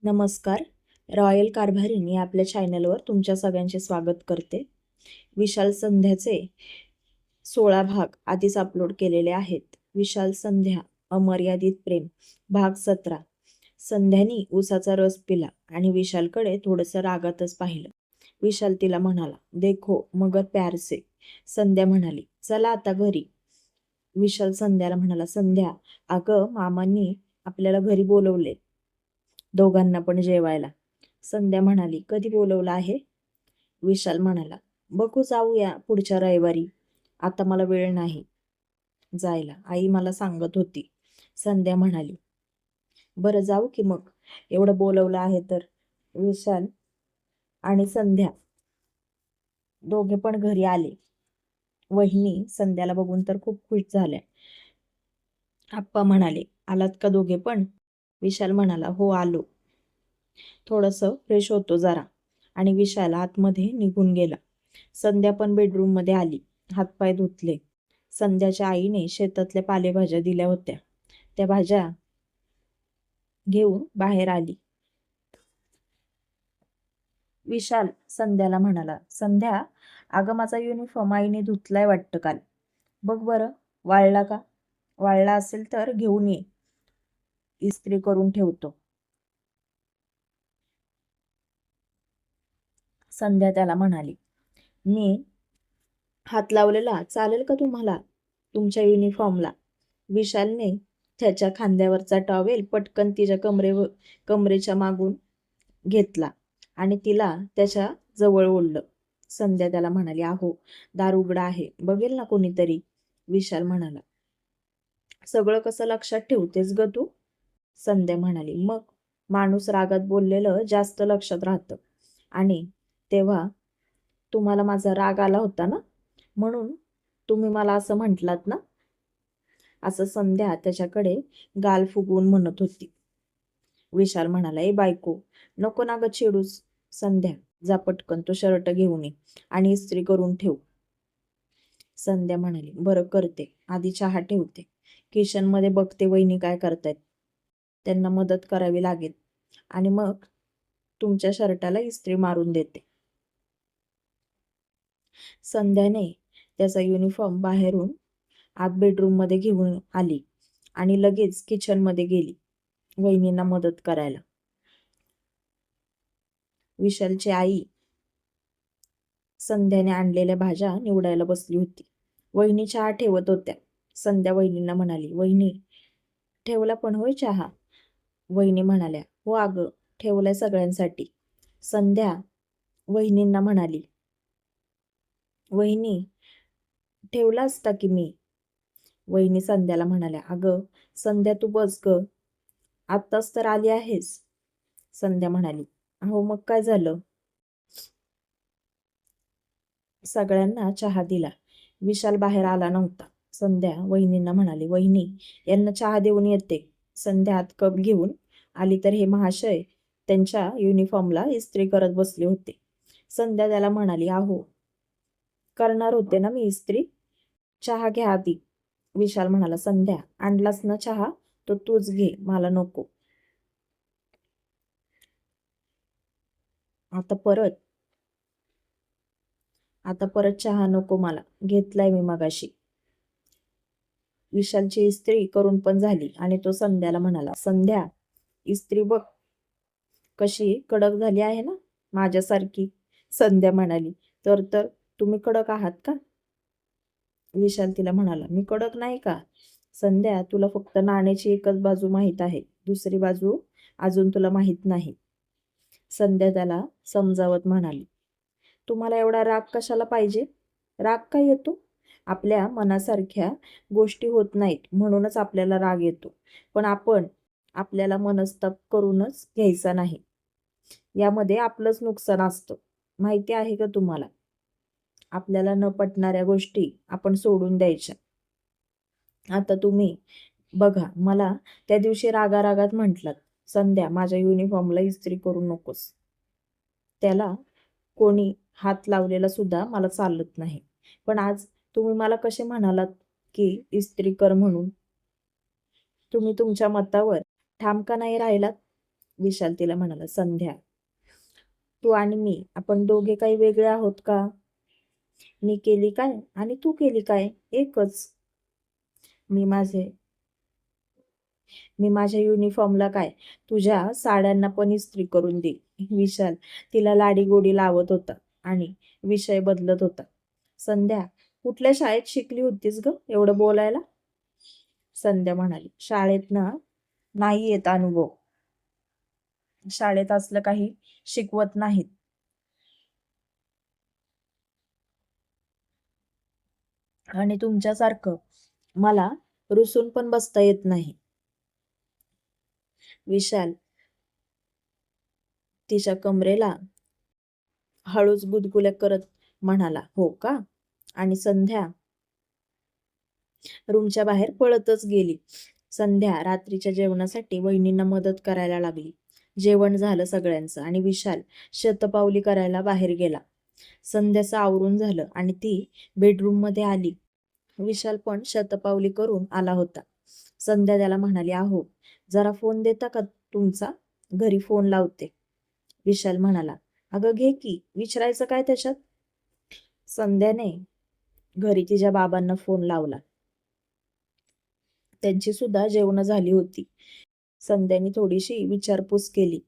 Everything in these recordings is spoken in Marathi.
नमस्कार. रॉयल कारभारीनी आपल्या चॅनलवर तुमच्या सगळ्यांचे स्वागत करते. विशाल संध्याचे 16 भाग आधीच अपलोड केलेले आहेत. विशाल संध्या अमर्यादित प्रेम भाग 17. संध्यानी उसाचा रस पिला आणि विशालकडे थोडंसं रागातच पाहिलं. विशाल तिला म्हणाला, देखो मगर प्यार से. संध्या म्हणाली, चला आता घरी. विशाल संध्याला म्हणाला, संध्या अगं मामांनी आपल्याला घरी बोलवले, दोघांना पण जेवायला. संध्या म्हणाली, कधी बोलवलं आहे? विशाल म्हणाला, बघू जाऊया पुढच्या रविवारी, आता मला वेळ नाही जायला, आई मला सांगत होती. संध्या म्हणाली, बरं जाऊ की मग, एवढं बोलवलं आहे तर. विशाल आणि संध्या दोघे पण घरी आले. वहिनी संध्याला बघून तर खूप खुश झाल्या. आप्पा म्हणाले, आलात का दोघे पण? विशाल म्हणाला, हो आलो, थोडंसं फ्रेश होतो जरा. आणि विशाल आतमध्ये निघून गेला. संध्या पण बेडरूम मध्ये आली, हातपाय धुतले. संध्याच्या आईने शेतातल्या पालेभाज्या दिल्या होत्या, त्या भाज्या घेऊन बाहेर आली. विशाल संध्याला म्हणाला, संध्या अगं माझा युनिफॉर्म आईने धुतलाय वाटतं काल, बघ बरं वाळला का? वाळला असेल तर घेऊन ये, इस्त्री करून ठेवतो. संध्या त्याला म्हणाली, मी हात लावलेला चालेल का तुम्हाला तुमच्या युनिफॉर्मला? विशालने त्याच्या खांद्यावरचा टॉवेल पटकन तिच्या कमरेच्या मागून घेतला आणि तिला त्याच्या जवळ ओढलं. संध्या त्याला म्हणाली, अहो दार उघडा आहे, बघेल ना कोणीतरी. विशाल म्हणाला, सगळं कसं लक्षात ठेवतेस ग तू? संध्या म्हणाली, मग माणूस रागात बोललेलं जास्त लक्षात राहतं. आणि तेव्हा तुम्हाला माझा राग आला होता ना, म्हणून तुम्ही मला असं म्हटलात ना, असं संध्या त्याच्याकडे गाल फुगवून म्हणत होती. विशाल म्हणाला, ए बायको, नको ना ग चिडूस. संध्या जा पटकन तो शर्ट घेऊन ये आणि इस्त्री करून ठेव. संध्या म्हणाली, बरं करते, आधी चहा ठेवते, किचन मध्ये बघते वहिनी काय करतायत, त्यांना मदत करावी लागेल, आणि मग तुमच्या शर्टाला इस्त्री मारून देते. संध्याने त्याचा युनिफॉर्म बाहेरून आत बेडरूम मध्ये घेऊन आली आणि लगेच किचन मध्ये गेली वहिनींना मदत करायला. विशालची आई संध्याने आणलेल्या भाज्या निवडायला बसली होती. वहिनी चहा ठेवत होत्या. संध्या वहिनींना म्हणाली, वहिनी ठेवला पण होय चहा? वहिनी म्हणाल्या, हो अगं ठेवलाय सगळ्यांसाठी. संध्या वहिनींना म्हणाली, वहिनी ठेवला असता की मी. वहिनी संध्याला म्हणाल्या, अगं संध्या तू बस ग, आत्ताच तर आली आहेस. संध्या म्हणाली, हो मग काय झालं? सगळ्यांना चहा दिला. विशाल बाहेर आला नव्हता. संध्या वहिनींना म्हणाली, वहिनी यांना चहा देऊन येते. संध्या हात कप घेऊन आली तर हे महाशय त्यांच्या युनिफॉर्मला इस्त्री करत बसले होते. संध्या त्याला म्हणाली, अहो करणार होते ना मी इस्त्री, चहा घ्या आधी. विशाल म्हणाला, संध्या आणलास ना चहा, तो तूच घे, मला नको. आता परत आता परत चहा नको मला, घेतलाय मी मगाशी. विशालची इस्त्री करून पण झाली आणि तो संध्याला म्हणाला, संध्या इस्त्री बघ कशी कडक झाली आहे ना, माझ्यासारखी. संध्या म्हणाली, तर तर तुम्ही कडक आहात का? विशाल तिला म्हणाला, मी कडक नाही का? संध्या तुला फक्त नाण्याची एकच बाजू माहीत आहे, दुसरी बाजू अजून तुला माहीत नाही. संध्या त्याला समजावत म्हणाली, तुम्हाला एवढा राग कशाला पाहिजे? राग काय येतो? आपल्या मनासारख्या गोष्टी होत नाहीत म्हणूनच आपल्याला राग येतो. पण आपण आपल्याला मनस्ताप करूनच घ्यायचा नाही, यामध्ये आपलंच नुकसान असतं, माहिती आहे का तुम्हाला? आपल्याला न पटणाऱ्या गोष्टी आपण सोडून द्यायच्या. आता तुम्ही बघा, मला त्या दिवशी रागारागात म्हटलात, संध्या माझ्या युनिफॉर्मला इस्त्री करू नकोस. त्याला कोणी हात लावलेला सुद्धा मला चालत नाही. पण आज तुम्ही मला कसे म्हणालात की इस्त्री कर म्हणून? तुम्ही तुमच्या मतावर ठाम का नाही राहिलात? विशाल तिला म्हणाला. संध्या, तू आणि मी आपण दोघे काही वेगळे आहोत का? मी केली काय आणि तू केली काय एकच. मी माझे मी माझ्या युनिफॉर्मला काय तुझ्या साड्यांना पण इस्त्री करून दे. विशाल तिला लाडी गोडी लावत होता आणि विषय बदलत होता. संध्या, कुठल्या शाळेत शिकली होतीस ग एवढं बोलायला? संध्या म्हणाली. शाळेत ना नाही येत अनुभव. शाळेत असलं काही शिकवत नाहीत. आणि तुमच्यासारखं मला रुसून पण बसता येत नाही. विशाल तिच्या कमरेला हळूच गुदगुल्या करत म्हणाला. हो का? आणि संध्या रूमच्या बाहेर पळतच गेली. संध्या रात्रीच्या जेवणासाठी वहिनींना मदत करायला लागली. जेवण झालं सगळ्यांचं आणि विशाल शतपावली करायला बाहेर गेला. संध्याचं आवरून झालं आणि ती बेडरूम मध्ये आली. विशाल पण शतपावली करून आला होता. संध्या त्याला म्हणाली. अहो, जरा फोन देता का तुमचा? घरी फोन लावते. विशाल म्हणाला. अगं घे की, विचारायचं काय त्याच्यात? संध्याने घरी तिच्या बाबांना फोन लावला. त्यांची सुद्धा जेवण झाली होती. संध्याने थोडीशी विचारपूस केली.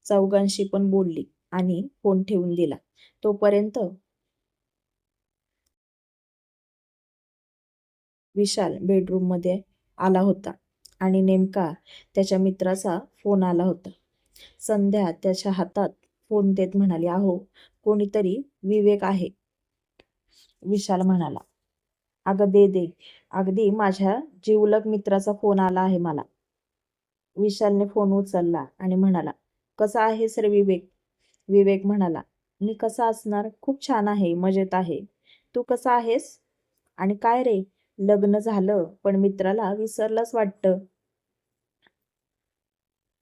चौघांशी पण बोलली आणि फोन ठेवून दिला. तोपर्यंत विशाल बेडरूम मध्ये आला होता आणि नेमका त्याच्या मित्राचा फोन आला होता. संध्या त्याच्या हातात फोन देत म्हणाली. अहो, कोणीतरी विवेक आहे. विशाल म्हणाला. अगं दे दे, अगदी माझ्या जिवलग मित्राचा फोन आला आहे मला. विशालने फोन उचलला आणि म्हणाला. कसा आहेस रे विवेक? विवेक म्हणाला. मी कसा असणार, खूप छान आहे, मजेत आहे. तू कसा आहेस? आणि काय रे, लग्न झालं पण मित्राला विसरलाच वाटतं.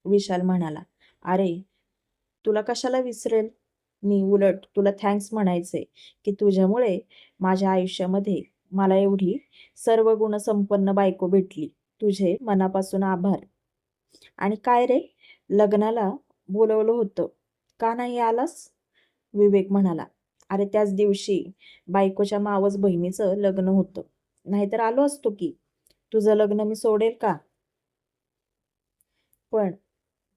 विशाल म्हणाला. अरे, तुला कशाला विसरेल? मी उलट तुला थँक्स म्हणायचे की तुझ्यामुळे माझ्या आयुष्यामध्ये मला एवढी सर्व गुणसंपन्न बायको भेटली. तुझे मनापासून आभार. आणि काय रे, लग्नाला बोलवलं होतं, का नाही आलास? विवेक म्हणाला. अरे, त्याच दिवशी बायकोच्या मावस बहिणीचं लग्न होतं, नाहीतर आलो असतो की. तुझं लग्न मी सोडेल का? पण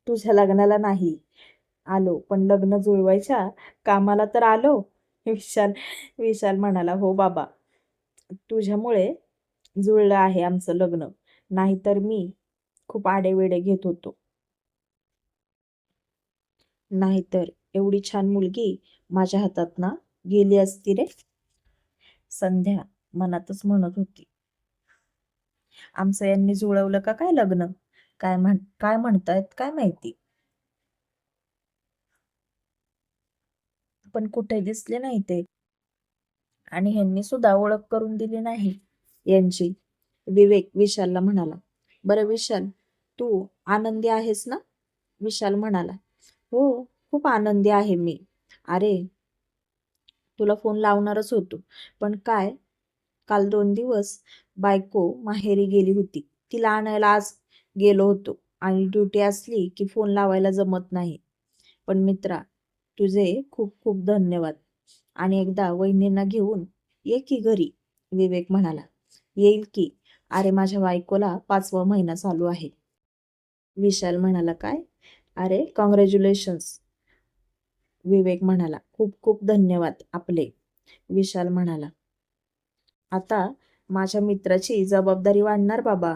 तुझ्या लग्नाला नाही आलो, पण लग्न जुळवायच्या कामाला तर आलो. विशाल विशाल म्हणाला. हो बाबा, तुझ्यामुळे जुळलं आहे आमचं लग्न, नाहीतर मी खूप आडेवेडे घेत होतो. नाहीतर एवढी छान मुलगी माझ्या हातात ना गेली असती रे. संध्या मनातच म्हणत होती. आमचं यांनी जुळवलं का काय लग्न? काय म्हणतायत काय माहिती. पण कुठे दिसले नाही ते. आणि ह्यांनी सुद्धा ओळख करून दिली नाही यांची. विवेक विशालला म्हणाला. बरं विशाल, तू आनंदी आहेस ना? विशाल म्हणाला. हो, खूप आनंदी आहे मी. अरे, तुला फोन लावणारच होतो, पण काय, काल 2 दिवस बायको माहेरी गेली होती. तिला आणायला आज गेलो होतो आणि ड्युटी असली की फोन लावायला जमत नाही. पण मित्रा, तुझे खूप खूप धन्यवाद. आणि एकदा वहिनींना घेऊन ये की घरी. विवेक म्हणाला. येईल की. अरे, माझ्या बायकोला 5वा महिना चालू आहे. विशाल म्हणाला. काय? अरे, कॉंग्रॅच्युलेशन्स. विवेक म्हणाला. खूप खूप धन्यवाद आपले. विशाल म्हणाला. आता माझ्या मित्राची जबाबदारी वाढणार बाबा.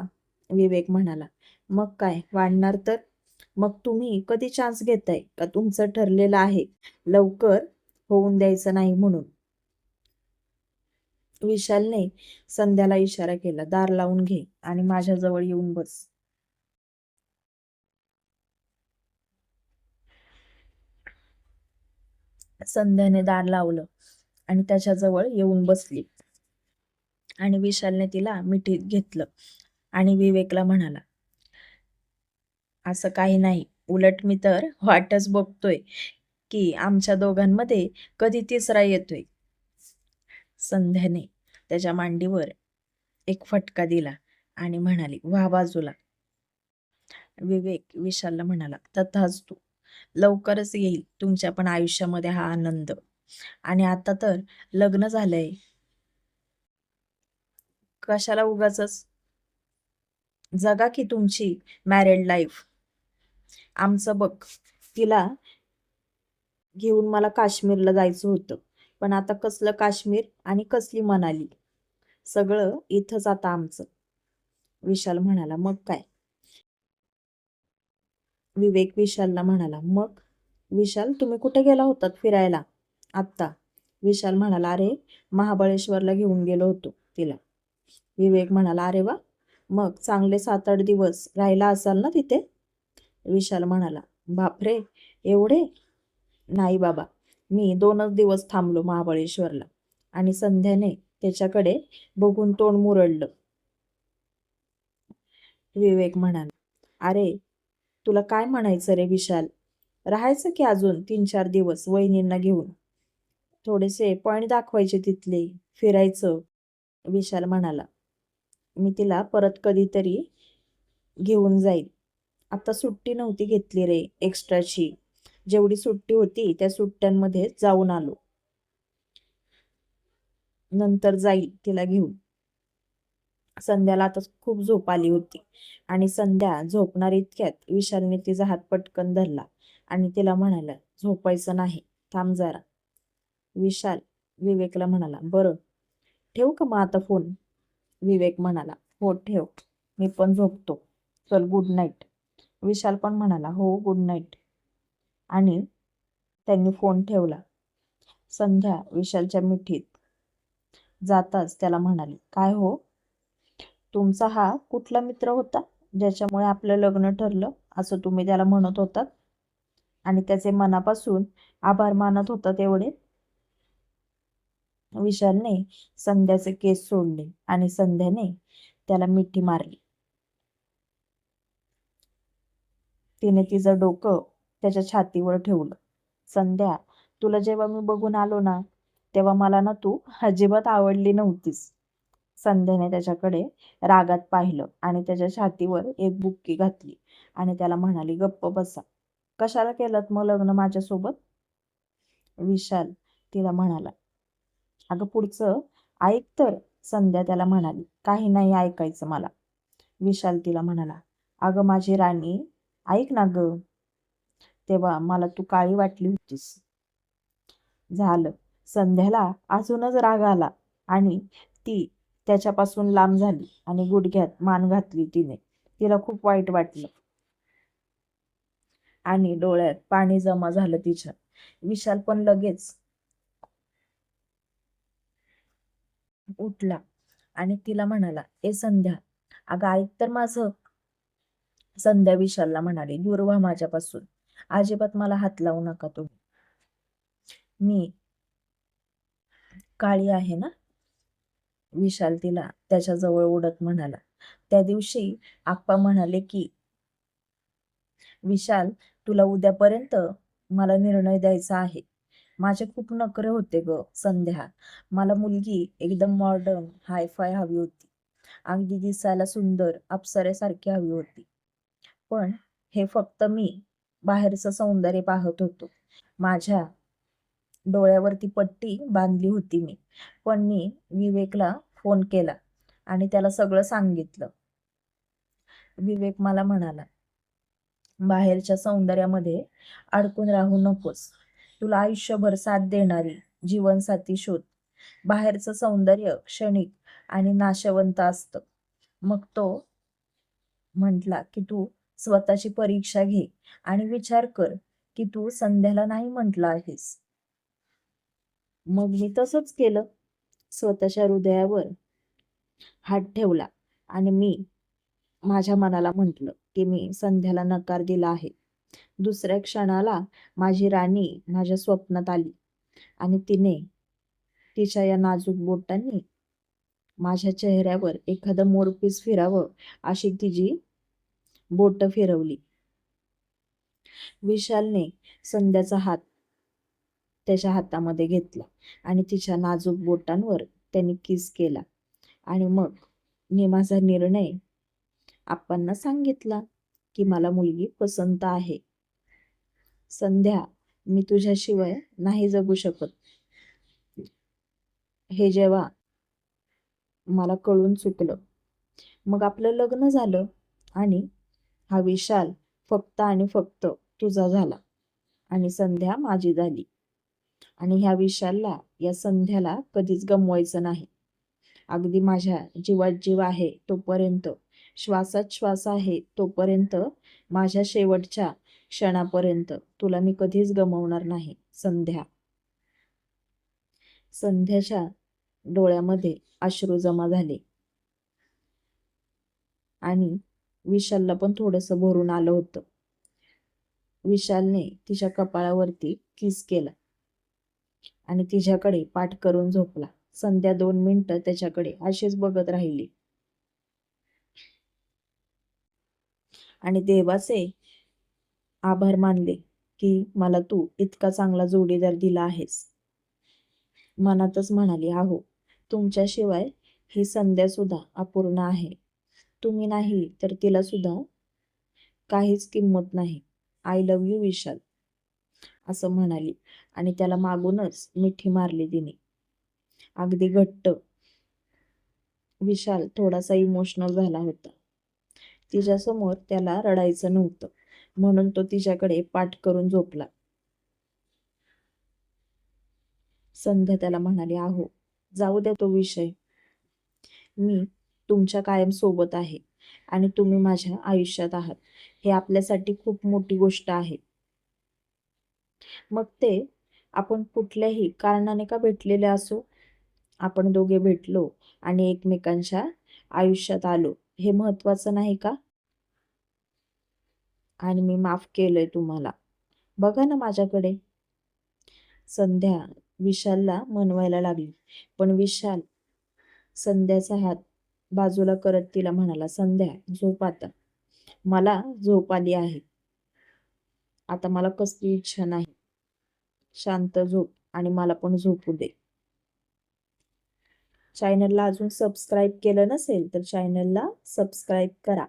विवेक म्हणाला. मग काय वाढणार तर. मग तुम्ही कधी चान्स घेताय का तुमचं ठरलेलं आहे लवकर होऊन द्यायचं नाही म्हणून? विशालने संध्याला इशारा केला. दार लावून घे आणि माझ्याजवळ येऊन बस. संध्याने दार लावलं आणि त्याच्याजवळ येऊन बसली. आणि विशालने तिला मिठीत घेतलं आणि विवेकला म्हणाला. असं काही नाही, उलट मी तर वाटच बघतोय की आमच्या दोघांमध्ये कधी तिसरा येतोय. संध्याने त्याच्या मांडीवर एक फटका दिला आणि म्हणाली. वा बाजूला. विवेक विशालला म्हणाला, तथास्तु. लवकरच येईल तुमच्या पण आयुष्यामध्ये हा आनंद. आणि आता तर लग्न झालंय, कशाला उगाचच. जगा की तुमची मॅरिड लाईफ. आमचं बघ, तिला घेऊन मला काश्मीरला जायचं होतं, पण आता कसलं काश्मीर आणि कसली मनाली, सगळं इथंच आता आमचं. विशाल म्हणाला, मग काय. विवेक विशालला म्हणाला, मग विशाल तुम्ही कुठे गेला होतात फिरायला आत्ता. विशाल म्हणाला, अरे महाबळेश्वरला घेऊन गेलो होतो तिला. विवेक म्हणाला, अरे वा, मग चांगले 7-8 दिवस राहिला असाल ना तिथे. विशाल म्हणाला, बापरे एवढे. नाही बाबा, मी 2च दिवस थांबलो महाबळेश्वरला. आणि संध्याने त्याच्याकडे बघून तोंड मुरडलं. विवेक म्हणाला, अरे तुला काय म्हणायचं रे विशाल, राहायचं की अजून 3-4 दिवस वहिनींना घेऊन. थोडेसे पॉइंट दाखवायचे तिथले, फिरायचं. विशाल म्हणाला, मी तिला परत कधीतरी घेऊन जाईल. आता सुट्टी नव्हती घेतली रे एक्स्ट्राची. जेवढी सुट्टी होती त्या सुट्ट्यांमध्ये जाऊन आलो. नंतर जाईल तिला घेऊन. संध्याला आता खूप झोप आली होती आणि संध्या झोपणार इतक्यात विशालने तिचा हात पटकन धरला आणि तिला म्हणाला, झोपायचं नाही, थांब जरा. विशाल विवेकला म्हणाला, बरं ठेवू का मग आता फोन. विवेक म्हणाला, हो ठेव, मी पण झोपतो, चल गुड नाईट. विशाल पण म्हणाला, हो गुड नाईट. आणि त्यांनी फोन ठेवला. संध्या विशालच्या मिठीत जाताच त्याला म्हणाली, काय हो, तुमचा हा कुठला मित्र होता ज्याच्यामुळे आपलं लग्न ठरलं असं तुम्ही त्याला म्हणत होतात आणि त्याचे मनापासून आभार मानत होतात एवढे. विशालने संध्याचे केस सोडले आणि संध्याने त्याला मिठी मारली. तिने तिचं डोकं त्याच्या छातीवर ठेवलं. संध्या, तुला जेव्हा मी बघून आलो ना, तेव्हा मला ना तू अजिबात आवडली नव्हतीस. संध्याने त्याच्याकडे रागात पाहिलं आणि त्याच्या छातीवर एक बुक्की घातली आणि त्याला म्हणाली, गप्प बसा, कशाला केलं मग लग्न माझ्यासोबत. विशाल तिला म्हणाला, अगं पुढचं ऐक तर. संध्या त्याला म्हणाली, काही नाही ऐकायचं मला. विशाल तिला म्हणाला, अगं माझी राणी, ऐक ना ग, तेव्हा मला तू काळी वाटली होतीस. झालं. संध्याला अजूनच राग आला आणि ती त्याच्यापासून लांब झाली आणि गुडघ्यात मान घातली तिने. तिला खूप वाईट वाटलं आणि डोळ्यात पाणी जमा झालं तिच्या. विशाल पण लगेच उठला आणि तिला म्हणाला, ए संध्या, अगं ऐक तर माझं. संध्या विशालला म्हणाली, दूर व्हा माझ्यापासून, अजिबात मला हात लावू नका तुम्ही. मी काळी आहे ना. विशाल तिला त्याच्याजवळ ओढत म्हणाला. त्या दिवशी आप्पा म्हणाले की, विशाल तुला उद्यापर्यंत मला निर्णय द्यायचा आहे. माझे खूप नखरे होते ग संध्या. मला मुलगी एकदम मॉडर्न हायफाय हवी होती, अगदी दिसायला सुंदर अप्सरेसारखी हवी होती. पण हे फक्त मी बाहेरचं सौंदर्य पाहत होतो. माझ्या डोळ्यावरती पट्टी बांधली होती मी. पण मी विवेकला फोन केला आणि त्याला सगळं सांगितलं. विवेक मला म्हणाला, बाहेरच्या सौंदर्यामध्ये अडकून राहू नकोस, तुला आयुष्यभर साथ देणारी जीवनसाथी शोध. बाहेरचं सौंदर्य क्षणिक आणि नाशवंत असतं. मग तो म्हटला की तू स्वतःची परीक्षा घे आणि विचार कर की तू संध्याला नाही म्हटलं आहेस. मग मी तसंच केलं. स्वतःच्या हृदयावर हात ठेवला आणि मी माझ्या मनाला म्हटलं की मी संध्याला नकार दिला आहे. दुसऱ्या क्षणाला माझी राणी माझ्या स्वप्नात आली आणि तिने तिच्या या नाजूक बोटांनी माझ्या चेहऱ्यावर एखादं मोरपीस फिरावं अशी तिची बोट फिरवली. विशालने संध्याचा हात त्याच्या हातामध्ये घेतला आणि तिच्या नाजूक बोटांवर त्याने किस केला आणि मग मी माझा निर्णय आप्पांना सांगितला की मला मुलगी पसंत आहे. संध्या, मी तुझ्याशिवाय नाही जगू शकत. हे जेव्हा मला कळून चुकलं, मग आपलं लग्न झालं आणि हा विशाल फक्त आणि फक्त तुझा झाला आणि संध्या माझी झाली. आणि ह्या विशालला, या संध्याला कधीच गमवायचं नाही. अगदी माझ्या जीवात जीव आहे तोपर्यंत, श्वासात श्वास आहे तोपर्यंत, माझ्या शेवटच्या क्षणापर्यंत तुला मी कधीच गमावणार नाही संध्या. संध्याच्या डोळ्यामध्ये अश्रू जमा झाले आणि विशालला पण थोडंसं भरून आलं होतं. विशालने तिच्या कपाळावरती किस केला आणि तिच्याकडे पाठ करून झोपला. संध्या 2 मिनिटं त्याच्याकडे अशीच बघत राहिली आणि देवाचे आभार मानले की मला तू इतका चांगला जोडीदार दिला आहेस. मनातच म्हणाली, अहो, तुमच्याशिवाय ही संध्या सुद्धा अपूर्ण आहे. तुम्ही नाही तर तिला सुद्धा काहीच किंमत नाही. आय लव्ह यू विशाल, असं म्हणाली आणि त्याला मागूनच मिठी मारली तिने, अगदी घट्ट. विशाल थोडासा इमोशनल झाला होता. तिच्यासमोर त्याला रडायचं नव्हतं म्हणून तो तिच्याकडे पाठ करून झोपला. संध्या त्याला म्हणाली, अहो, जाऊ द्या तो विषय. मी तुमच्या कायम सोबत आहे आणि तुम्ही माझ्या आयुष्यात आहात. हे आपल्यासाठी खूप मोठी गोष्ट आहे. मग ते आपण कुठल्याही कारणाने का भेटलेले असो, आपण दोघे भेटलो आणि एकमेकांच्या आयुष्यात आलो, हे महत्वाचं नाही का? आणि मी माफ केलंय तुम्हाला. बघा ना माझ्याकडे. संध्या विशालला मनवायला लागली, पण विशाल संध्याचा हात बाजूला करत तिला म्हणाला, संध्या, झोप आता. मला झोप आली आहे. आता मला कसली इच्छा नाही. शांत झोप आणि मला पण झोपू दे. चॅनलला अजून सबस्क्राईब केलं नसेल तर चॅनलला सबस्क्राईब करा.